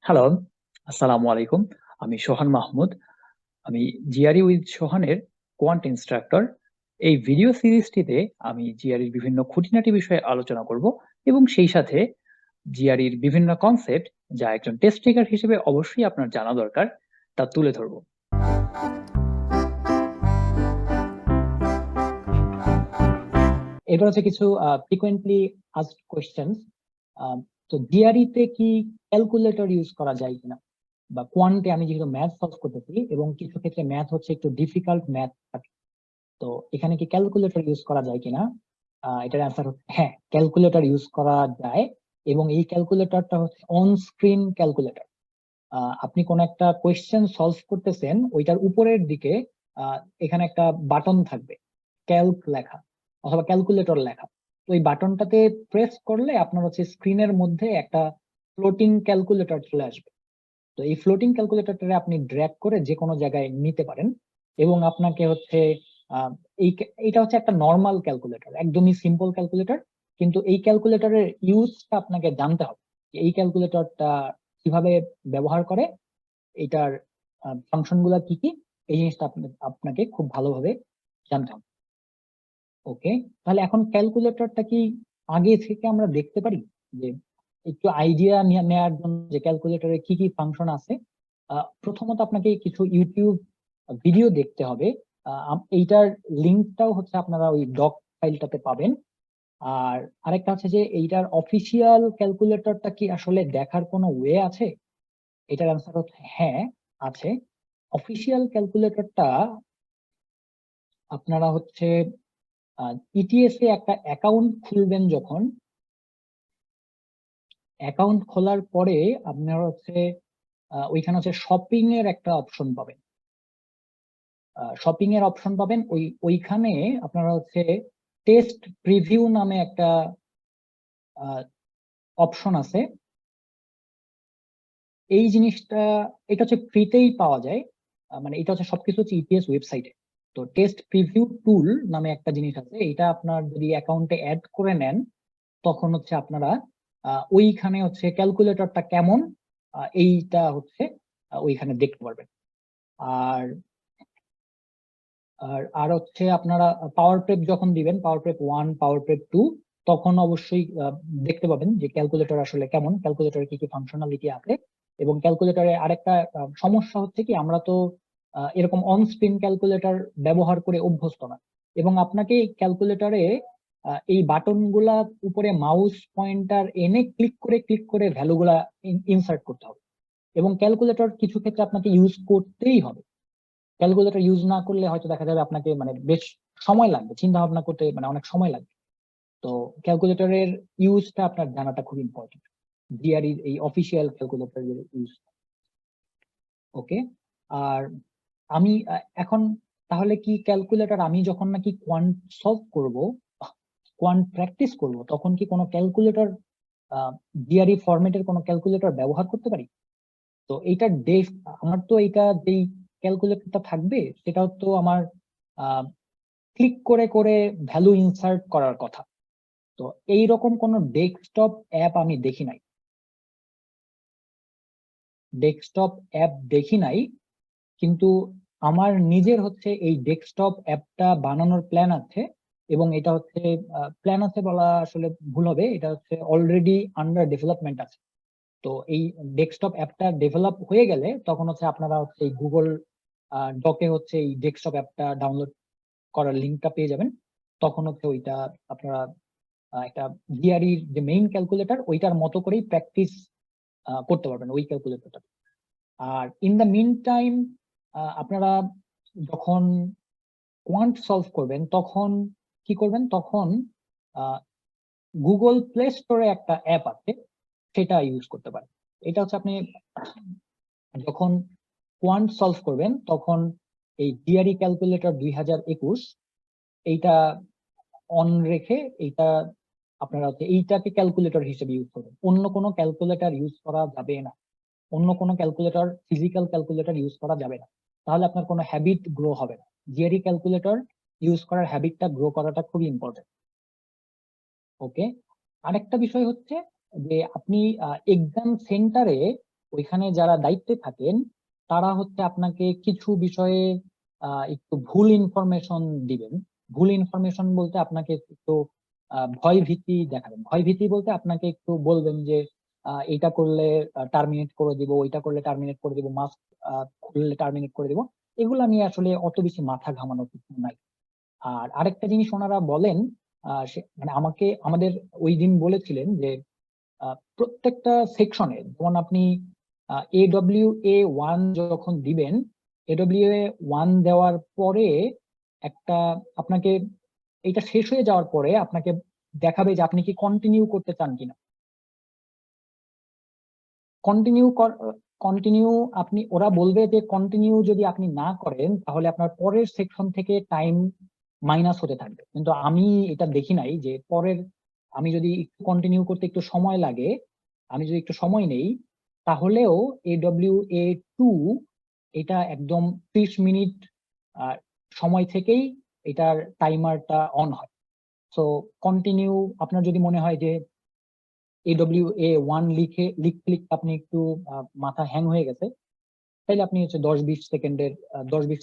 Hello, আসসালামু আলাইকুম। আমি সোহান মাহমুদ। আমি জিআরই উইথ সোহানের কোয়ান্ট ইনস্ট্রাক্টর। এই ভিডিও সিরিজটিতে আমি জিআরইর বিভিন্ন খুঁটিনাটি বিষয়ে আলোচনা করব এবং সেই সাথে জিআরইর বিভিন্ন কনসেপ্ট যা একজন টেস্ট টেকার হিসেবে অবশ্যই আপনার জানা দরকার তা তুলে ধরব। এবার হচ্ছে কিছু ফ্রিকোয়েন্টলি আস্কড কোয়েশ্চেন্স। তো জিআরই তে কি ক্যালকুলেটর ইউজ করা যায় কিনা, বা কোয়ান্টে আমি যেহেতু ম্যাথ সলভ করতেছি এবং কিছু ক্ষেত্রে ম্যাথ হচ্ছে একটু ডিফিকাল্ট ম্যাথ থাকে, তো এখানে কি ক্যালকুলেটর ইউজ করা যায় কিনা? এটার অ্যান্সার হচ্ছে হ্যাঁ, ক্যালকুলেটর ইউজ করা যায়। এবং এই ক্যালকুলেটরটা হচ্ছে অন স্ক্রিন ক্যালকুলেটর। আপনি কোন একটা কোয়েশ্চেন সলভ করতেছেন, ওইটার উপরের দিকে এখানে একটা বাটন থাকবে, ক্যালক লেখা অথবা ক্যালকুলেটর লেখা। তো এই বাটনটাতে প্রেস করলে আপনার হচ্ছে স্ক্রিনের মধ্যে একটা ফ্লোটিং ক্যালকুলেটর চলে আসবে। তো এই ফ্লোটিং ক্যালকুলেটরটা আপনি ড্র্যাগ করে যে কোনো জায়গায় নিতে পারেন এবং আপনাকে হচ্ছে আহ, এইটা হচ্ছে একটা নর্মাল ক্যালকুলেটর, একদমই সিম্পল ক্যালকুলেটর। কিন্তু এই ক্যালকুলেটরের ইউজটা আপনাকে জানতে হবে, এই ক্যালকুলেটরটা কিভাবে ব্যবহার করে, এটার ফাংশন গুলা কি কি, এই জিনিসটা আপনাকে খুব ভালোভাবে জানতে হবে। ওকে, তাহলে এখন ক্যালকুলেটরটা কি আগে থেকে আমরা দেখতে পারি? যে একটু আইডিয়া নেওয়ার জন্য যে ক্যালকুলেটরে কি কি ফাংশন আছে, প্রথমত আপনাকে কিছু ইউটিউব ভিডিও দেখতে হবে। এইটার লিঙ্কটাও হচ্ছে আপনারা ওই ডক ফাইলটাতে পাবেন। আর আরেকটা হচ্ছে যে এইটার অফিসিয়াল ক্যালকুলেটরটা কি আসলে দেখার কোনো ওয়ে আছে? এটার অ্যান্সার হচ্ছে হ্যাঁ, আছে। অফিসিয়াল ক্যালকুলেটরটা আপনারা হচ্ছে ইটিএস এ একটা অ্যাকাউন্ট খুলবেন, যখন অ্যাকাউন্ট খোলার পরে আপনারা হচ্ছে ওইখানে হচ্ছে শপিং এর একটা অপশন পাবেন। শপিং এর অপশন পাবেন, ওইখানে আপনারা হচ্ছে টেস্ট প্রিভিউ নামে একটা অপশন আছে। এই জিনিসটা, এটা হচ্ছে ফ্রিতেই পাওয়া যায়। মানে এটা হচ্ছে সবকিছু হচ্ছে ইপিএস ওয়েবসাইটে। তো টেস্ট প্রিভিউ টুল নামে একটা জিনিস আছে, এটা আপনার যদি অ্যাকাউন্টে অ্যাড করে নেন তখন হচ্ছে আপনারা ওইখানে হচ্ছে ক্যালকুলেটরটা কেমন এইটা হচ্ছে ওইখানে দেখতে পারবেন। আর আর আর হচ্ছে আপনারা পাওয়ার প্রেপ যখন দিবেন, পাওয়ার প্রেপ 1, পাওয়ার প্রেপ 2, তখন অবশ্যই দেখতে পাবেন যে ক্যালকুলেটর আসলে কেমন, ক্যালকুলেটরে কি কি ফাংশনালিটি আছে। এবং ক্যালকুলেটরে আরেকটা সমস্যা হচ্ছে কি, আমরা তো এরকম অন স্ক্রিন ক্যালকুলেটর ব্যবহার করে অভ্যস্ত না, এবং আপনাকে ক্যালকুলেটরে এই বাটন গুলা উপরে মাউস পয়েন্টার এনে ক্লিক করে ভ্যালু গুলা ইনসার্ট করতে হবে। এবং ক্যালকুলেটর কিছু ক্ষেত্রে আপনাকে ইউজ করতেই হবে। ক্যালকুলেটর ইউজ না করলে হয়তো দেখা যাবে আপনাকে মানে বেশ সময় লাগবে, চিন্তা ভাবনা করতে মানে অনেক সময় লাগবে। তো ক্যালকুলেটরের ইউজটা আপনার জানাটা খুব ইম্পর্টেন্ট, জিআরই এই অফিসিয়াল ক্যালকুলেটরের ইউজ। ওকে। আর আমি এখন তাহলে কি ক্যালকুলেটর, আমি যখন নাকি কোয়ান্ট সলভ করব, কোয়ান্ট প্র্যাকটিস করব, তখন কি কোনো ক্যালকুলেটর, জিআরই ফরম্যাটের কোনো ক্যালকুলেটর ব্যবহার করতে পারি? তো এইটা আমার তো এইটা যেই ক্যালকুলেটরটা থাকবে সেটাও তো আমার ক্লিক করে করে ভ্যালু ইনসার্ট করার কথা। তো এইরকম কোন ডেস্কটপ অ্যাপ আমি দেখি নাই। কিন্তু আমার নিজের হচ্ছে এই ডেস্কটপ অ্যাপটা বানানোর প্ল্যান আছে। এবং এটা হচ্ছে প্ল্যান আছে বলা আসলে ভুল হবে, এটা হচ্ছে অলরেডি আন্ডার ডেভেলপমেন্ট আছে। তো এই ডেস্কটপ অ্যাপটা ডেভেলপ হয়ে গেলে তখন হচ্ছে আপনারা হচ্ছে এই গুগল ডকে হচ্ছে এই ডেস্কটপ অ্যাপটা ডাউনলোড করার লিঙ্কটা পেয়ে যাবেন। তখন হচ্ছে ওইটা আপনারা একটা জিআরই যে মেইন ক্যালকুলেটর ওইটার মতো করেই প্র্যাকটিস করতে পারবেন ওই ক্যালকুলেটরটা। আর ইন দ্য মিন টাইম আপনারা যখন কোয়ান্ট সলভ করবেন তখন কি করবেন, তখন গুগল প্লে স্টোরে একটা অ্যাপ আছে, সেটা ইউজ করতে পারেন। এটা হচ্ছে আপনি যখন কোয়ান্ট সলভ করবেন তখন এই জিআরই ক্যালকুলেটর 2021 এইটা অন রেখে এইটা আপনারা হচ্ছে এইটাকে ক্যালকুলেটর হিসেবে ইউজ করবেন, অন্য কোনো ক্যালকুলেটর ইউজ করা যাবে না। অন্য কোনো ক্যালকুলেটর, ফিজিক্যাল ক্যালকুলেটর ইউজ করা যাবে না, তাহলে আপনার কোনো হ্যাবিট গ্রো হবে না। জিআরই ক্যালকুলেটর ইউজ করার হ্যাবিটটা গ্রো করাটা খুবই ইম্পর্টেন্ট। ওকে। আরেকটা বিষয় হচ্ছে যে আপনি এক্সাম সেন্টারে ওইখানে যারা দায়িত্বে থাকেন তারা হচ্ছে আপনাকে কিছু বিষয়ে একটু ভুল ইনফরমেশন দিবেন। ভুল ইনফরমেশন বলতে আপনাকে একটু ভয় ভীতি দেখাবেন। ভয় ভীতি বলতে আপনাকে একটু বলবেন যে এটা করলে টার্মিনেট করে দিব, ওইটা করলে টার্মিনেট করে দিব, মাস্ক খুললে টার্মিনেট করে দিব। এগুলা নিয়ে আসলে অত বেশি মাথা ঘামানোর কিছু নাই। আর আরেকটা জিনিস ওনারা বলেন, মানে আমাদের ওই দিন বলেছিলেন যে প্রত্যেকটা সেকশনে, যেমন আপনি AWA1 যখন দিবেন, AWA1 দেওয়ার পরে একটা আপনাকে এটা শেষ হয়ে যাওয়ার পরে আপনাকে দেখাবে যে আপনি কি কন্টিনিউ করতে চান কিনা। কন্টিনিউ আপনি, ওরা বলবে যে কন্টিনিউ যদি আপনি না করেন তাহলে আপনার পরের সেকশন থেকে টাইম মাইনাস হতে থাকবে। কিন্তু আমি এটা দেখি নাই যে পরের, আমি যদি একটু কন্টিনিউ করতে একটু সময় লাগে, আমি যদি একটু সময় নেই, তাহলেও AWA2 এটা একদম 30 মিনিট সময় থেকেই এটার টাইমারটা অন হয়। সো কন্টিনিউ, আপনার যদি মনে হয় যে AWA1 লিখতে আপনি একটু মাথা হ্যাং হয়ে গেছে, তাইলে আপনি হচ্ছে 10-20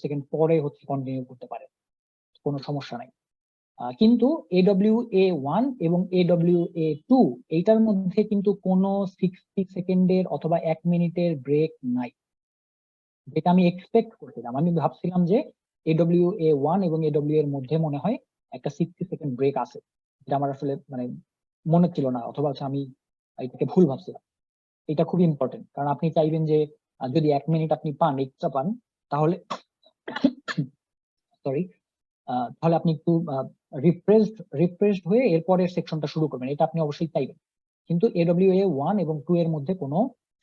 সেকেন্ড পরে হচ্ছে কন্টিনিউ করতে পারেন, কোনো সমস্যা নাই। কিন্তু AWA1 এবং AWA2 এইটার মধ্যে কিন্তু কোনো 60 সেকেন্ডের অথবা 1 মিনিটের ব্রেক নাই, যেটা আমি এক্সপেক্ট করছিলাম। আমি ভাবছিলাম যে AWA1 এবং AW এর মধ্যে মনে হয় একটা 60 সেকেন্ড ব্রেক আছে, যেটা আমার আসলে মানে মনে ছিল না, অথবা আমি এটাকে ভুল ভাবছিলাম। এটা খুব ইম্পর্টেন্ট, কারণ আপনি চাইবেন যে যদি 1 মিনিট আপনি পান, এক্সট্রা পান, তাহলে সরি, তাহলে আপনি একটু রিফ্রেশড হয়ে এরপরের সেকশনটা শুরু করবেন, এটা আপনি অবশ্যই চাইবেন। কিন্তু AWA1 এবং 2 এর মধ্যে কোনো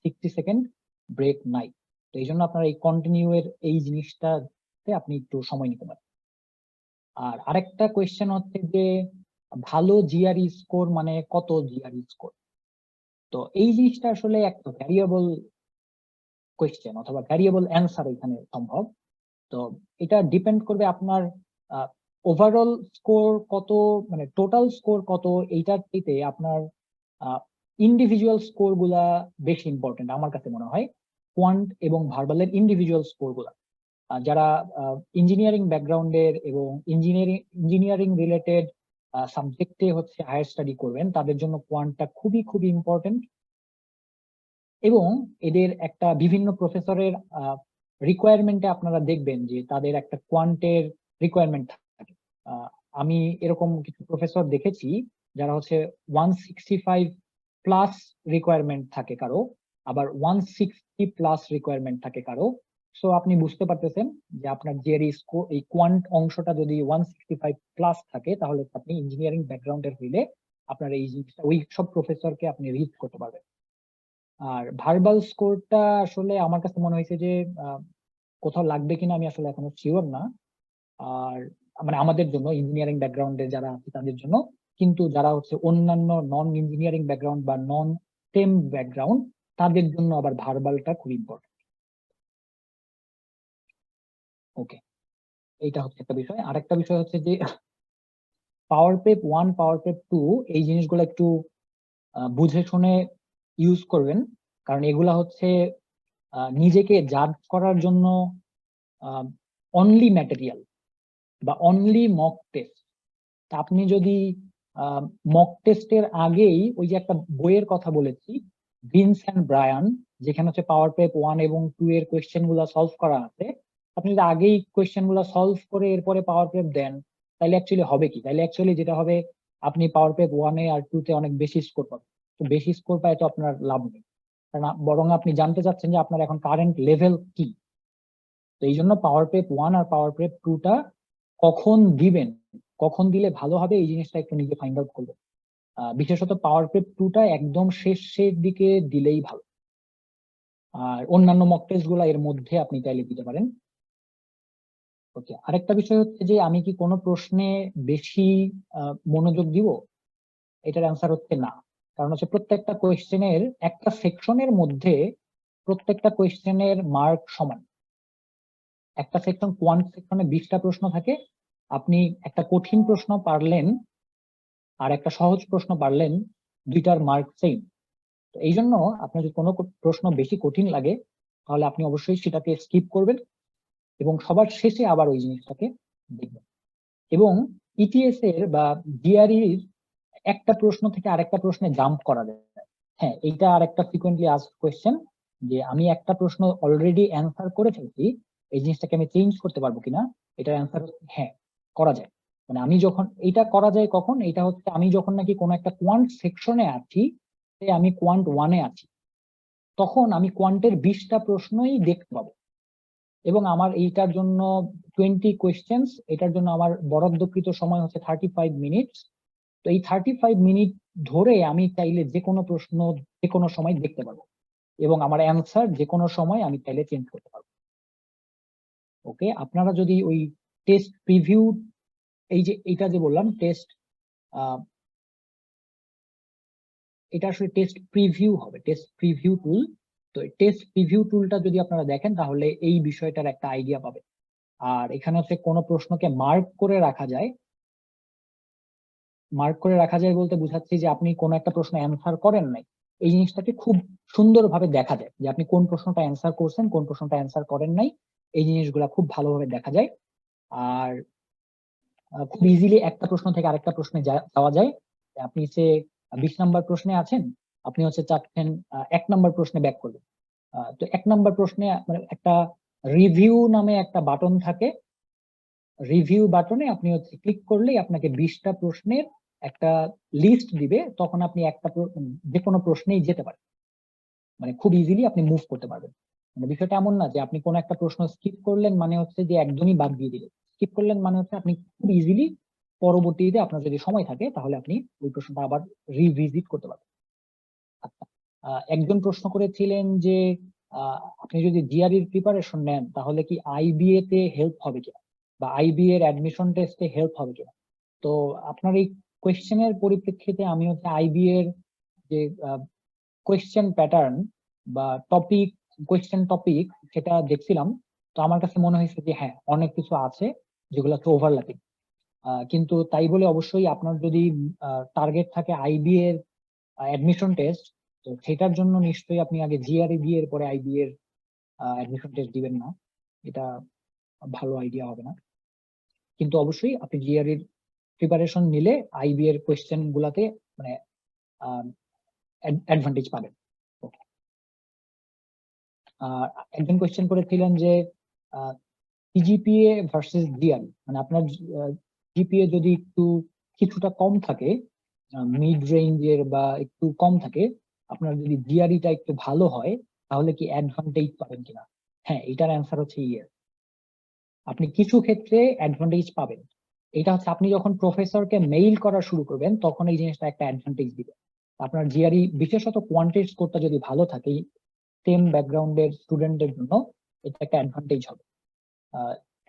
60 সেকেন্ড ব্রেক নাই। তো এই জন্য আপনার এই কন্টিনিউ এর এই জিনিসটাতে আপনি একটু সময় নিতে পারেন। আর আরেকটা কোয়েশ্চেন হচ্ছে যে ভালো GRE স্কোর মানে কত GRE স্কোর? তো এই জিনিসটা আসলে একটা ভ্যারিয়েবল কোয়েশ্চেন অথবা ভ্যারিয়েবল অ্যান্সার এখানে সম্ভব। তো এটা ডিপেন্ড করবে আপনার ওভারঅল স্কোর কত, মানে টোটাল স্কোর কত, এইটার চাইতে আপনার ইন্ডিভিজুয়াল স্কোর গুলা বেশি ইম্পর্টেন্ট আমার কাছে মনে হয়। কোয়ান্ট এবং ভার্বালের ইন্ডিভিজুয়াল স্কোর গুলা, যারা ইঞ্জিনিয়ারিং ব্যাকগ্রাউন্ডের এবং ইঞ্জিনিয়ারিং রিলেটেড সাবজেক্টে হচ্ছে হায়ার স্টাডি করবেন, তাদের জন্য কোয়ান্টটা খুবই খুবই ইম্পর্টেন্ট। এবং এদের একটা বিভিন্ন প্রফেসরের রিকোয়ারমেন্টে আপনারা দেখবেন যে তাদের একটা কোয়ান্টের রিকোয়ারমেন্ট থাকে। আমি এরকম কিছু প্রফেসর দেখেছি যারা হচ্ছে 165 প্লাস রিকোয়ারমেন্ট থাকে কারো, আবার 160 প্লাস রিকোয়ারমেন্ট থাকে কারো। সো আপনি বুঝতে পারতেছেন যে আপনার জিআরই স্কোর, এই কোয়ান্ট অংশটা যদি 165 প্লাস থাকে, তাহলে আপনি ইঞ্জিনিয়ারিং ব্যাকগ্রাউন্ডের হইলে আপনার এই জিনিসটা, ওই সব প্রফেসরকে আপনি রিচ করতে পারবেন। আর ভার্বাল স্কোরটা আসলে আমার কাছে মনে হয়েছে যে কোথাও লাগবে কিনা আমি আসলে এখনো শিওর না। আর মানে আমাদের জন্য ইঞ্জিনিয়ারিং ব্যাকগ্রাউন্ডে যারা আছে তাদের জন্য, কিন্তু যারা হচ্ছে অন্যান্য নন ইঞ্জিনিয়ারিং ব্যাকগ্রাউন্ড বা নন স্টেম ব্যাকগ্রাউন্ড, তাদের জন্য আবার ভার্বালটা খুব ইম্পর্টেন্ট। ওকে, এইটা হচ্ছে একটা বিষয়। আরেকটা বিষয় হচ্ছে যে পাওয়ার প্রেপ 1, পাওয়ার প্রেপ 2, এই জিনিসগুলো একটু বুঝে শুনে ইউজ করবেন, কারণ এগুলা হচ্ছে নিজেকে জাজ করার জন্য অনলি ম্যাটেরিয়াল বা অনলি মক টেস্ট। আপনি যদি মক টেস্টের আগেই, ওই যে একটা বইয়ের কথা বলেছি ভিন্স অ্যান্ড ব্রায়ান, যেখানে হচ্ছে পাওয়ার প্রেপ 1 এবং 2 এর কোয়েশ্চেন গুলা সলভ করা আছে, আপনি যদি আগেই কোয়েশ্চেন গুলা সলভ করে এরপরে পাওয়ার প্রেপ দেন, তাহলে অ্যাকচুয়ালি হবে কি, তাহলে অ্যাকচুয়ালি যেটা হবে, আপনি পাওয়ার প্রেপ 1 এ আর 2 তে অনেক বেশি স্কোর পাবেন। তো বেশি স্কোর পায় তো আপনার লাভ নেই, কারণ বরং আপনি জানতে চাচ্ছেন যে আপনার এখন কারেন্ট লেভেল কি। তো এই জন্য পাওয়ার প্রেপ 1 আর পাওয়ার প্রেপ 2টা কখন দিবেন, কখন দিলে ভালো হবে, এই জিনিসটা একটু নিজে ফাইন্ড আউট করবেন। বিশেষত পাওয়ার প্রেপ 2টা একদম শেষের দিকে দিলেই ভালো। আর অন্যান্য মক টেস্ট গুলা এর মধ্যে আপনি চাইলে দিতে পারেন। ওকে, আরেকটা বিষয় হচ্ছে যে আমি কি কোনো প্রশ্নে বেশি মনোযোগ দিব? এটার অ্যান্সার হচ্ছে না। কারণ হচ্ছে প্রত্যেকটা কোয়েশ্চেনের, একটা সেকশনের মধ্যে প্রত্যেকটা কোয়েশ্চেনের মার্ক সমান। একটা সেকশন, কোয়ান্ট সেকশনে 20টা প্রশ্ন থাকে, আপনি একটা কঠিন প্রশ্ন পারলেন আর একটা সহজ প্রশ্ন পারলেন, দুইটার মার্ক সেম। তো এই জন্য আপনার যদি কোনো প্রশ্ন বেশি কঠিন লাগে তাহলে আপনি অবশ্যই সেটাকে স্কিপ করবেন এবং সবার শেষে আবার ওই জিনিসটাকে দেখবেন। এবং ইটিএস এর বা জিআরইর একটা প্রশ্ন থেকে আরেকটা প্রশ্নে জাম্প করা যায়। হ্যাঁ, এইটা আরেকটা ফ্রিকোয়েন্টলি আস্কড কোয়েশ্চেন, যে আমি একটা প্রশ্ন অলরেডি অ্যান্সার করে ফেলছি, এই জিনিসটাকে আমি চেঞ্জ করতে পারবো কিনা। এটার অ্যান্সার হচ্ছে হ্যাঁ, করা যায়। মানে আমি যখন এটা করা যায় কখন, এটা হচ্ছে আমি যখন নাকি কোনো একটা কোয়ান্ট সেকশনে আছি, আমি কোয়ান্ট 1-এ আছি, তখন আমি কোয়ান্টের 20টা প্রশ্নই দেখতে পাবো এবং আমার এইটার জন্য 20 কোয়েশ্চেন্স, এটার জন্য আমার বরাদ্দকৃত সময় হচ্ছে 35 মিনিটস। তো এই 35 মিনিট ধরে আমি চাইলে যে কোনো প্রশ্ন যে কোনো সময় দেখতে পারবো এবং আমার অ্যান্সার যে কোনো সময় আমি চাইলে চেঞ্জ করতে পারবো। ওকে, আপনারা যদি ওই টেস্ট প্রিভিউ, এই যে এটা যে বললাম টেস্ট, এটা আসলে টেস্ট প্রিভিউ হবে, টেস্ট প্রিভিউ টুল। তো টেস্ট প্রিভিউ টুলটা যদি আপনারা দেখেন তাহলে এই বিষয়টার একটা আইডিয়া পাবেন। আর এখানে হচ্ছে কোনো প্রশ্নকে মার্ক করে রাখা যায়। মার্ক করে রাখা যায় বলতে বুঝাচ্ছি যে আপনি কোনো একটা প্রশ্ন অ্যান্সার করেন নাই, এই জিনিসটাকে খুব সুন্দরভাবে দেখা যায় যে আপনি কোন প্রশ্নটা অ্যান্সার করছেন, কোন প্রশ্নটা অ্যান্সার করেন নাই, এই জিনিসগুলা খুব ভালোভাবে দেখা যায়। আর খুব ইজিলি একটা প্রশ্ন থেকে আরেকটা প্রশ্নে যাওয়া যায়। আপনি সে 20 নাম্বার প্রশ্নে আছেন, আপনি হচ্ছে চাচ্ছেন 1 নাম্বার প্রশ্নে ব্যাক করবেন। তো 1 নাম্বার প্রশ্নে মানে একটা রিভিউ নামে একটা বাটন থাকে, রিভিউ বাটনে আপনি হচ্ছে ক্লিক করলেই আপনাকে 20টা প্রশ্নের একটা লিস্ট দিবে, তখন আপনি একটা যে কোনো প্রশ্নেই যেতে পারেন, মানে খুব ইজিলি আপনি মুভ করতে পারবেন। মানে বিষয়টা এমন না যে আপনি কোন একটা প্রশ্ন স্কিপ করলেন মানে হচ্ছে যে একদমই বাদ দিয়ে দিলেন। স্কিপ করলেন মানে হচ্ছে আপনি খুব ইজিলি পরবর্তীতে আপনার যদি সময় থাকে তাহলে আপনি ওই প্রশ্নটা আবার রিভিজিট করতে পারবেন। আচ্ছা, একজন প্রশ্ন করেছিলেন যে আপনি যদি জিআরইর প্রিপারেশন নেন তাহলে কি আইবিএ তে হেল্প হবে কিনা বা আইবিএ এর অ্যাডমিশন টেস্টে হেল্প হবে কিনা। তো আপনার এই কোয়েশ্চেনের পরিপ্রেক্ষিতে আমি হচ্ছে আইবিএ এর যে কোয়েশ্চেন প্যাটার্ন বা টপিক, কোয়েশ্চেন টপিক সেটা দেখছিলাম। তো আমার কাছে মনে হয়েছে যে হ্যাঁ, অনেক কিছু আছে যেগুলো হচ্ছে ওভারল্যাপিং। কিন্তু তাই বলে অবশ্যই আপনার যদি টার্গেট থাকে আইবি এর অ্যাডমিশন টেস্ট, তো সেটার জন্য নিশ্চয়ই আপনি আগে জিআরই দিয়ে এরপরে আইবি এর অ্যাডমিশন টেস্ট দিবেন না, এটা ভালো আইডিয়া হবে না। কিন্তু অবশ্যই আপনি জিআরইর প্রিপারেশন নিলে আইবি এর কোয়েশ্চেন গুলাতে মানে অ্যাডভান্টেজ পাবেন। একজন কোয়েশ্চেন করেছিলেন যে সিজিপিএ ভার্সেস জিআরই, মানে আপনার জিপিএ যদি একটু কিছুটা কম থাকে, মিড রেঞ্জের বা একটু কম থাকে, আপনার যদি জিআরইটা একটু ভালো হয় তাহলে কি অ্যাডভান্টেজ পাবেন কিনা। হ্যাঁ, এটার অ্যান্সার হচ্ছে ইয়েস। আপনি কিছু ক্ষেত্রে অ্যাডভান্টেজ পাবেন। এটা হচ্ছে আপনি যখন প্রফেসরকে মেইল করা শুরু করবেন তখন এই জিনিসটা একটা অ্যাডভান্টেজ দিবে। আপনার জিআরই বিশেষত কোয়ান্টিটি স্কোরটা যদি ভালো থাকে সেম ব্যাকগ্রাউন্ডের স্টুডেন্টদের জন্য এটা একটা অ্যাডভান্টেজ হবে।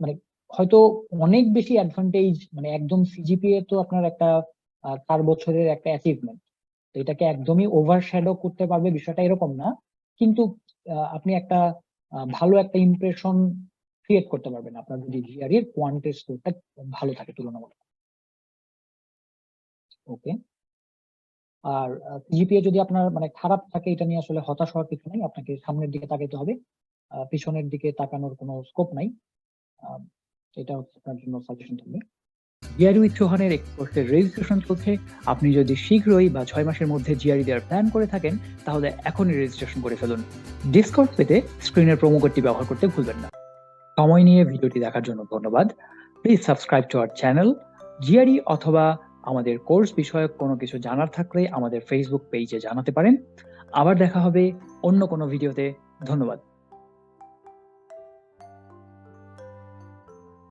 মানে হয়তো অনেক বেশি অ্যাডভান্টেজ, মানে একদম সিজিপিএ তো আপনার একটা 4 বছরের একটা অ্যাচিভমেন্ট, তো এটাকে একদমই ওভারশ্যাডো করতে পারবে বিষয়টা এরকম না, কিন্তু আপনি একটা ভালো একটা ইমপ্রেশন ক্রিয়েট করতে পারবেন আপনার যদি জিআরই এর কোয়ান্টিটি স্কোরটা ভালো থাকে তুলনামূলক। ওকে, আর সিজিপিএ যদি আপনার মানে খারাপ থাকে এটা নিয়ে আসলে হতাশ হওয়ার কিছু নেই, আপনাকে সামনের দিকে তাকাইতে হবে, পিছনের দিকে তাকানোর কোনো স্কোপ নাই। এটা হচ্ছে আপনার জন্য সাজেশন থাকবে। জিআরই উইথ সোহানের এক কোর্সের রেজিস্ট্রেশন চলছে। আপনি যদি শীঘ্রই বা 6 মাসের মধ্যে জিআরই দেওয়ার প্ল্যান করে থাকেন তাহলে এখনই রেজিস্ট্রেশন করে ফেলুন। ডিসকাউন্ট পেতে স্ক্রিনের প্রোমো কোডটি ব্যবহার করতে ভুলবেন না। সময় নিয়ে ভিডিওটি দেখার জন্য ধন্যবাদ। Please subscribe to our channel. GRE অথবা আমাদের কোর্স বিষয়ক কোনো কিছু জানার থাকলে আমাদের ফেসবুক পেজে জানাতে পারেন। আবার দেখা হবে অন্য কোনো ভিডিওতে। ধন্যবাদ।